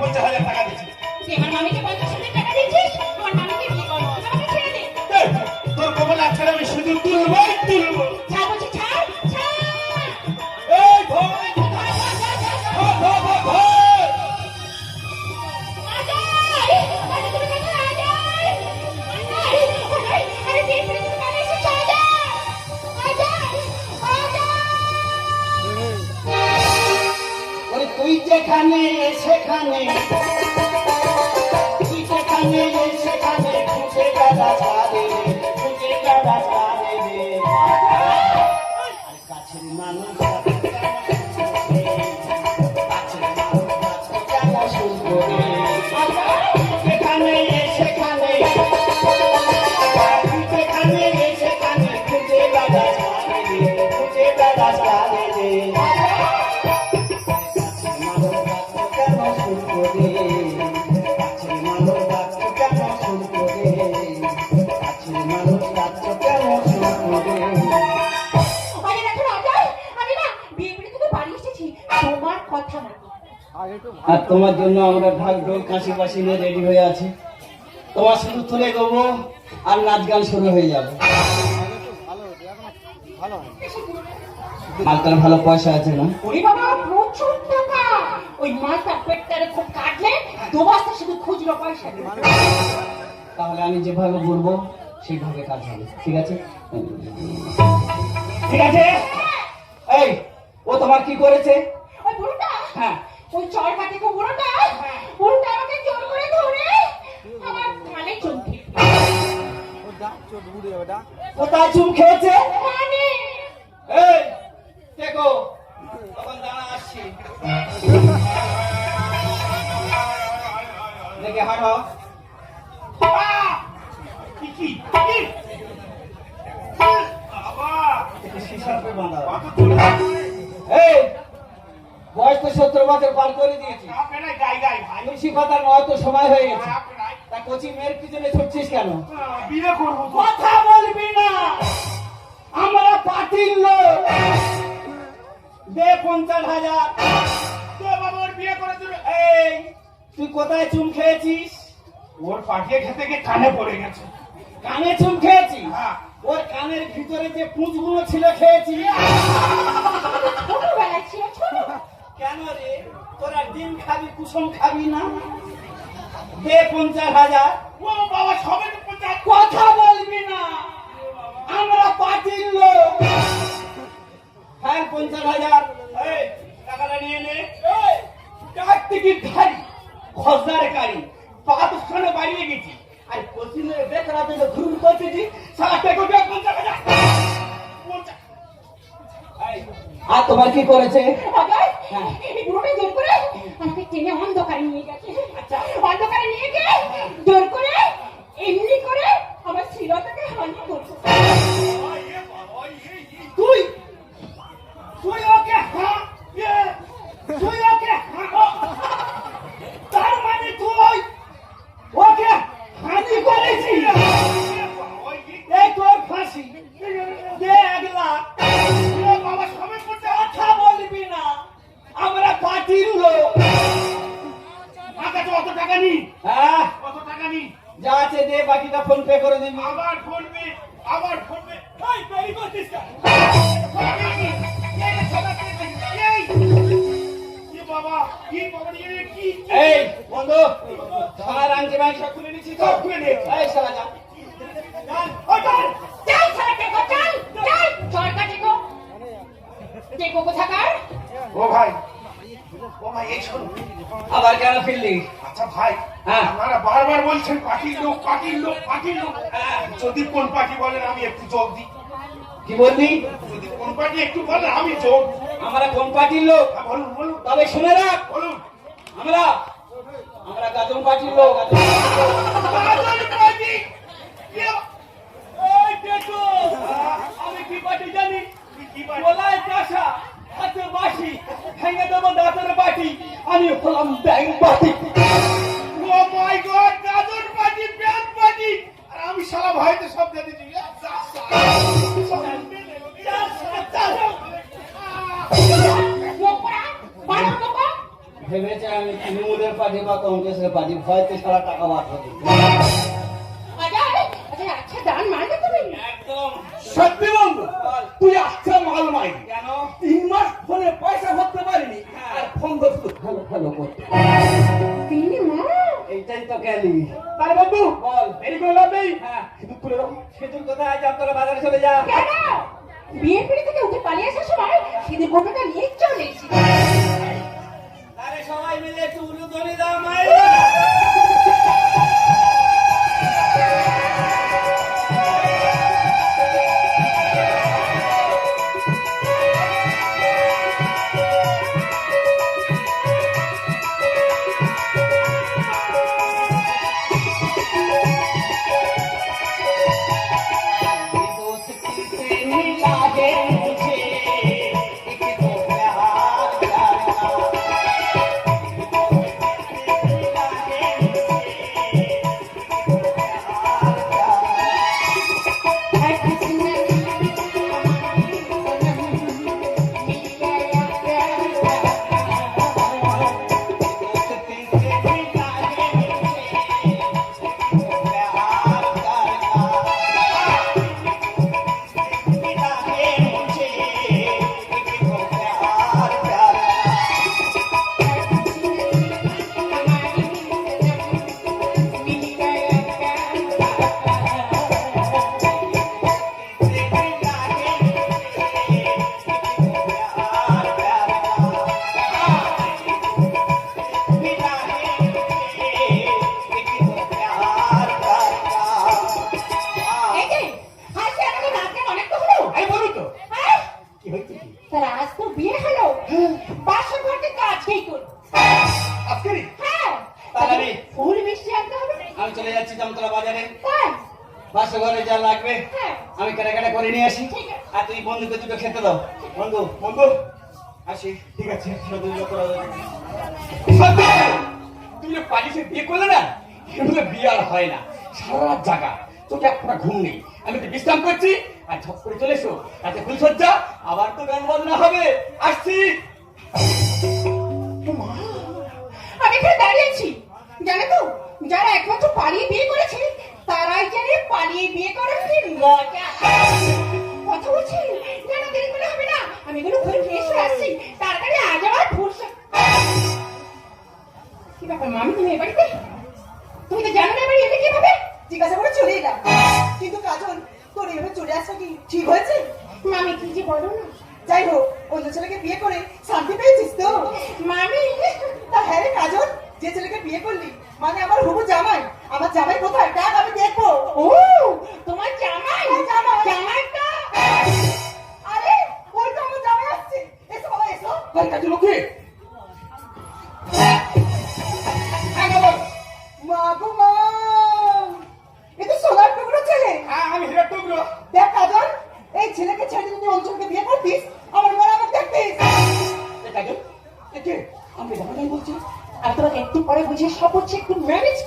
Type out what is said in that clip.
50,000 টাকা দিচ্ছি। আমার মামিকে 50,000 টাকা দিয়েছিস, আমার মামিকে বিয়ে করবো, আমাকে ছেড়ে দে। তোর কপালে আছাড় আমি শুধু তুলবই তুলবো। ছাড় বলছি, ছাড়, ছাড়। এই ভয় তুই যেখানে সেখানে সেখানে খুঁজে কাদা ছাড়ে খুঁজে কাদা ছাড়ে রে কাছের মানুষ সেখানে সেখানে সেখানে খুঁজে কাদা ছাড়ে খুঁজে কাদা ছাড়ে রে আর তোমার জন্য আমরা ঢাক ঢোল কাশি বাসি নিয়ে রেডি হয়ে আছি। তোমার শুধু তুলে দেবো আর নাচ গান শুরু হয়ে যাবে। মালটার ভালো পয়সা আছে না? ওরে বাবা, প্রচুর টাকা। ওই মালটার পেটটারে খুব কাটলে 2 বস্তা শুধু খুচরো পয়সা দেবে। তাহলে আমি যেভাবে বলবো সেইভাবে কাজ হবে, ঠিক আছে? ঠিক আছে। এই ও তোমার কি করেছে? ওই বুড়োটা, হ্যাঁ, ওই চরকাতে কো বুড়োটা, বুড়োটা আমাকে জোর করে ধরে আমার কানে চুমকে। কোথায় চুম খেয়েছে? কানে। এই দেখো, তখন দাঁড়া আসছি। দেখে হাঁটো। এই বয়স তো 70 বছর পার করে দিয়েছি। বেশি কথা নয় তো, সময় হয়ে গেছে। তা কচি মেয়ের পিছনে ছুটছিস কেন? বিয়ে করবো। কথা বলবি না, আমরা পার্টির লোক। দে 50,000। বাবার বিয়ে করে দেবে। এই তুই কোথায় চুম খেয়েছিস? ওর পাঠিয়ে খেতে গিয়ে কানে পড়ে গেছে। কানে চুম খেয়েছি? হ্যাঁ। ওর কানের ভিতরে যে পুঁজগুলো ছিল খেয়েছি। ছোটবেলায় ছিল, ছোট। কেন রে, তোরা ডিম খাবি কুসুম খাবি না? দে 50,000। ও বাবা, সবে তো 50। কথা বলবি না, আমরা পার্টির লোক। হ্যাঁ 50,000। এই টাকাটা নিয়ে নে। টাক টিকিট ধারি খরচার গাড়ি 5 বাড়িয়ে গেছি। আর কোচিনে বেকার দিলে ঘুম করতেছি সারা টাকা 50,000। আর তোমার কি করেছে? হ্যাঁ, এই বুড়োটা জোর করে আমাকে টেনে অন্ধকারে নিয়ে গেছে। আচ্ছা, অন্ধকারে নিয়ে গিয়ে জোর করে এমনি করে আমার শিরটাকে হানি করছে। তুই তুই ওকে হ্যাঁ, তুই ওকে হ্যাঁ, তার মানে তুই ওকে হানি করেছিস। এই তোর ফাঁসি। দে 1 লাখ। বাবা, সবে 50। কথা বলবি না, আমরা পার্টির লোক। টাকা তো অত টাকা নি। হ্যাঁ, কত টাকা নি? যা আছে দে, বাকিটা ফোন পে করে দিবি। আবার ফোনবে, আবার ফোনবে। এই দেরি করছিস কেন? বাবা, কি বাবা নিয়ে কি? এই বন্ধু, সারা রাঙ্গি ব্যাংক সব খুলে নিচ্ছি তো? খুলে নে। এই সারা যা। চল সারা টেকো, চল চল চরকা টেকো। টেকো কোথাকার? ও ভাই, ও ভাই, এই শোন। আবার কেন ফিরলি? আচ্ছা ভাই, হ্যাঁ। আপনারা বারবার বলছেন পার্টির লোক, পার্টির লোক, পার্টির লোক। যদি কোন পার্টি বলেন আমি একটু যোগ দিই। কি বললি? যদি কোন পার্টি একটু বলেন আমি যোগ। আমরা কোন পার্টির লোক? বলুন বলুন তবে শুনে রাখ, বলুন। আমরা আমরা গাজন পার্টির লোক। গাজন পার্টি? এই দেখো, আমি কি পার্টি জানি? কি পার্টি? গলায় কাঁসা, হাতে বাঁশি, ভেঙে দেবো দাঁতের বাটি। আমি হলাম bank party. Oh my God, Gajan party, bank party. আর আমি সারা ভয়তে সব দিয়ে দিচ্ছি। ভেবেছে আমি তৃণমূলের পার্টি বা কংগ্রেসের পার্টি ভয়তে সারা টাকা বার করে আচ্ছা দান মারবে তুমি একদম সত্যি বন্ধু তুই আচ্ছা মাল মাই কেন 3 মাস ফোনে পয়সা ভরতে পারিনি আর ফোন করতে ভালো ভালো করতে তিনি মা এইটাই তো গেলি তাই বন্ধু বল দেরি করে লাভ নেই হ্যাঁ সিঁদুর তুলে দাও সেতুর কোথায় যাব তোরা বাজারে চলে যা কেন বিয়ের পিড়ি থেকে উঠে পালিয়ে আসার সময় সিঁদুর ঘটনাটা নিয়ে চলে এসেছি আরে সবাই মিলে একটু উলুধ্বনি দাও মায়ের আমি চলে যাচ্ছি জামতলা বাজারে বাসা ঘরে যা লাগবে আমি কেনাকাটা করে নিয়ে আসি আর তুই বন্ধুকে দুটো খেতে দাও বন্ধু বন্ধু আসি ঠিক আছে শুধু করা যাবে সত্যি তুমি যে পালিশে বিয়ে করলে না এগুলো বিয়ে আর হয় না সারা রাত জাগা তোকে একটা ঘুম নেই আমি একটু বিশ্রাম করছি আর ঝপ করে চলে এসো তাতে ফুলসজ্জা আবার তো গান বাজনা হবে আসছি আমি এখানে দাঁড়িয়েছি জানো তো যারা একমাত্র পালিয়ে বিয়ে করেছে তারাই জানে পালিয়ে বিয়ে করার কি মজা কথা বলছি কেন দেরি করে হবে না আমি এগুলো ঘরে ফ্রেশ হয়ে আসছি তাড়াতাড়ি আজ আমার ফুরসত কি ব্যাপার মামি তুমি এ বাড়িতে তুমি তো জানো না এবারে এলে কিভাবে জিজ্ঞাসা করে চলে এলাম কিন্তু কাজল তোর এভাবে চলে আসা কি ঠিক হয়েছে? মামি কি যে বলো না যাই হোক অন্য ছেলেকে বিয়ে করে শান্তি পেয়েছিস তো? মামি তা হ্যাঁ রে কাজল, যে ছেলেকে বিয়ে করলি মানে আমার হবু জামাই, আমার জামাই কোথায় ডাক আমি দেখবো। ও তোমার জামাই জামাই। জামাইটা আরে ওই তো আমার জামাই আসছে, এসো বাবা এসো। তাই কাজে লোকে মা গো মা, এ তো সোনার টুকরো ছেলে। আমি হিরার টুকরো দেখ কাজল, এই ছেলেকে ছেড়ে যদি অঞ্চলকে বিয়ে করতিস আমার মনে আমাকে দেখতিস। কাজল একে আমি জামাই বলছি আর তোমাকে একটু পরে বুঝে সব হচ্ছে একটু ম্যানেজ